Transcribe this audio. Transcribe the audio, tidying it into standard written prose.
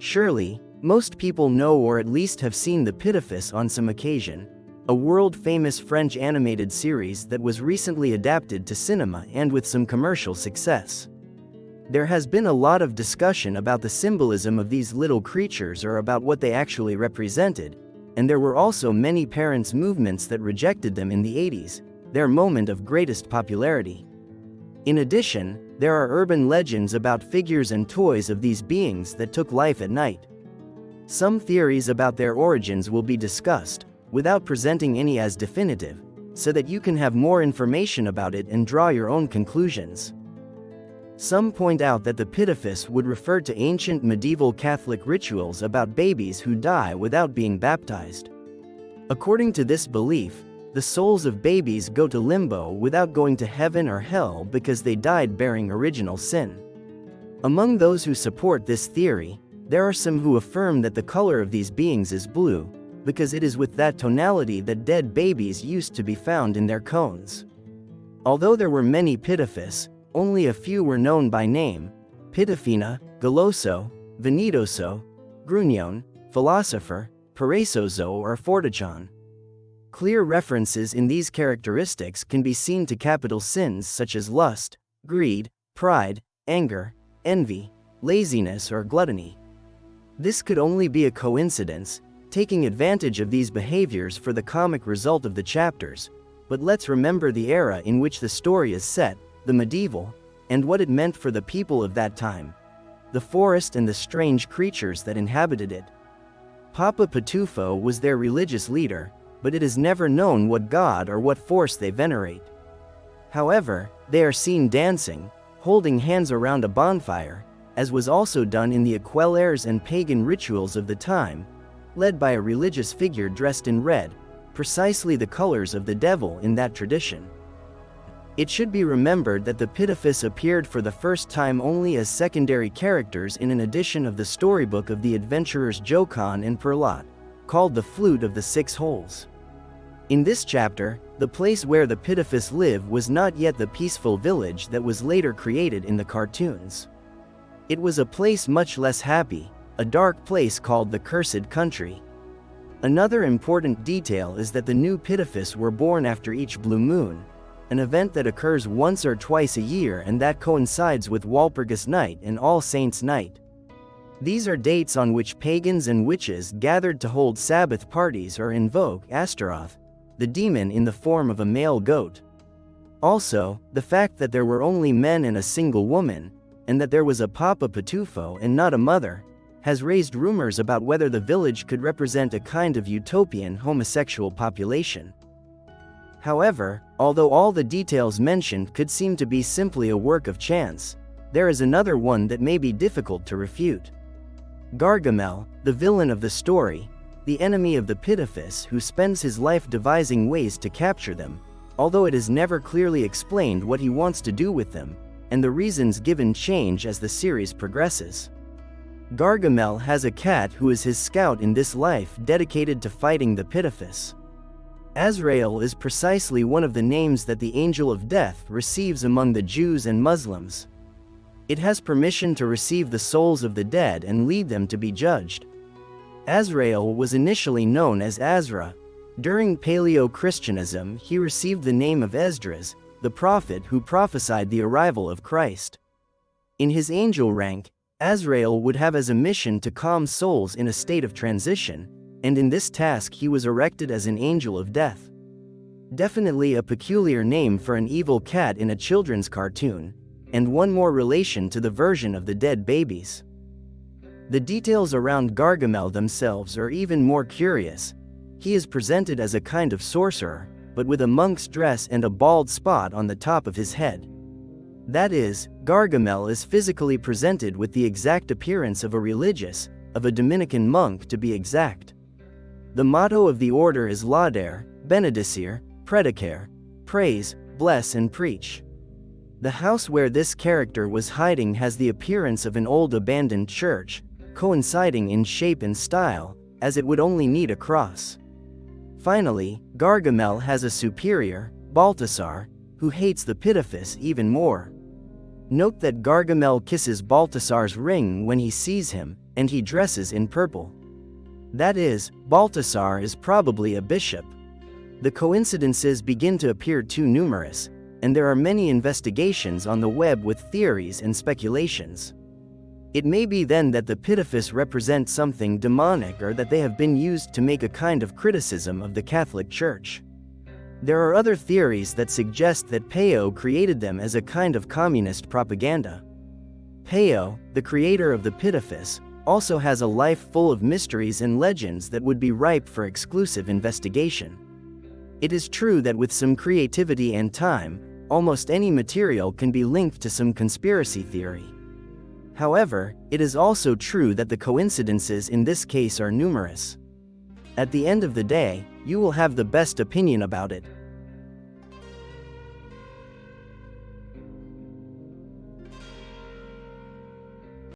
Surely, most people know or at least have seen the Pitufos on some occasion, a world-famous French animated series that was recently adapted to cinema and with some commercial success. There has been a lot of discussion about the symbolism of these little creatures or about what they actually represented, and there were also many parents' movements that rejected them in the 80s, their moment of greatest popularity. In addition, there are urban legends about figures and toys of these beings that took life at night. Some theories about their origins will be discussed, without presenting any as definitive, so that you can have more information about it and draw your own conclusions. Some point out that the Pitufos would refer to ancient medieval Catholic rituals about babies who die without being baptized. According to this belief, the souls of babies go to limbo without going to heaven or hell because they died bearing original sin. Among those who support this theory, there are some who affirm that the color of these beings is blue, because it is with that tonality that dead babies used to be found in their cones. Although there were many Pitufos, only a few were known by name: Pitufina, Goloso, Vanidoso, Grunion, Philosopher, Perezoso or Fortachon. Clear references in these characteristics can be seen to capital sins such as lust, greed, pride, anger, envy, laziness or gluttony. This could only be a coincidence, taking advantage of these behaviors for the comic result of the chapters, but let's remember the era in which the story is set, the medieval, and what it meant for the people of that time, the forest and the strange creatures that inhabited it. Papa Pitufo was their religious leader, but it is never known what god or what force they venerate. However, they are seen dancing, holding hands around a bonfire, as was also done in the aquelarres and pagan rituals of the time, led by a religious figure dressed in red, precisely the colors of the devil in that tradition. It should be remembered that the Pitufos appeared for the first time only as secondary characters in an edition of the storybook of the adventurers Jocon and Perlot, called The Flute of the Six Holes. In this chapter, the place where the Pitufos live was not yet the peaceful village that was later created in the cartoons. It was a place much less happy, a dark place called the Cursed Country. Another important detail is that the new Pitufos were born after each blue moon, an event that occurs once or twice a year and that coincides with Walpurgis Night and All Saints' Night. These are dates on which pagans and witches gathered to hold Sabbath parties or invoke Astaroth, the demon in the form of a male goat. Also, the fact that there were only men and a single woman, and that there was a Papa Pitufo and not a mother, has raised rumors about whether the village could represent a kind of utopian homosexual population. However, although all the details mentioned could seem to be simply a work of chance, there is another one that may be difficult to refute. Gargamel, the villain of the story, the enemy of the Pitufos who spends his life devising ways to capture them, although it is never clearly explained what he wants to do with them, and the reasons given change as the series progresses. Gargamel has a cat who is his scout in this life dedicated to fighting the Pitufos. Azrael is precisely one of the names that the Angel of Death receives among the Jews and Muslims. It has permission to receive the souls of the dead and lead them to be judged. Azrael was initially known as Azra. During Paleo-Christianism, he received the name of Esdras, the prophet who prophesied the arrival of Christ. In his angel rank, Azrael would have as a mission to calm souls in a state of transition, and in this task he was erected as an angel of death. Definitely a peculiar name for an evil cat in a children's cartoon, and one more relation to the version of the dead babies. The details around Gargamel themselves are even more curious. He is presented as a kind of sorcerer, but with a monk's dress and a bald spot on the top of his head. That is, Gargamel is physically presented with the exact appearance of a religious, of a Dominican monk to be exact. The motto of the order is Laudaire, Benedicere, Predicare, praise, bless and preach. The house where this character was hiding has the appearance of an old abandoned church, coinciding in shape and style, as it would only need a cross. Finally, Gargamel has a superior, Baltasar, who hates the Pitufos even more. Note that Gargamel kisses Balthasar's ring when he sees him, and he dresses in purple. That is, Balthasar is probably a bishop. The coincidences begin to appear too numerous, and there are many investigations on the web with theories and speculations. It may be then that the Pitufos represent something demonic, or that they have been used to make a kind of criticism of the Catholic Church. There are other theories that suggest that Peo created them as a kind of communist propaganda. Peo, the creator of the Pitufos, also has a life full of mysteries and legends that would be ripe for exclusive investigation. It is true that with some creativity and time, almost any material can be linked to some conspiracy theory. However, it is also true that the coincidences in this case are numerous. At the end of the day, you will have the best opinion about it.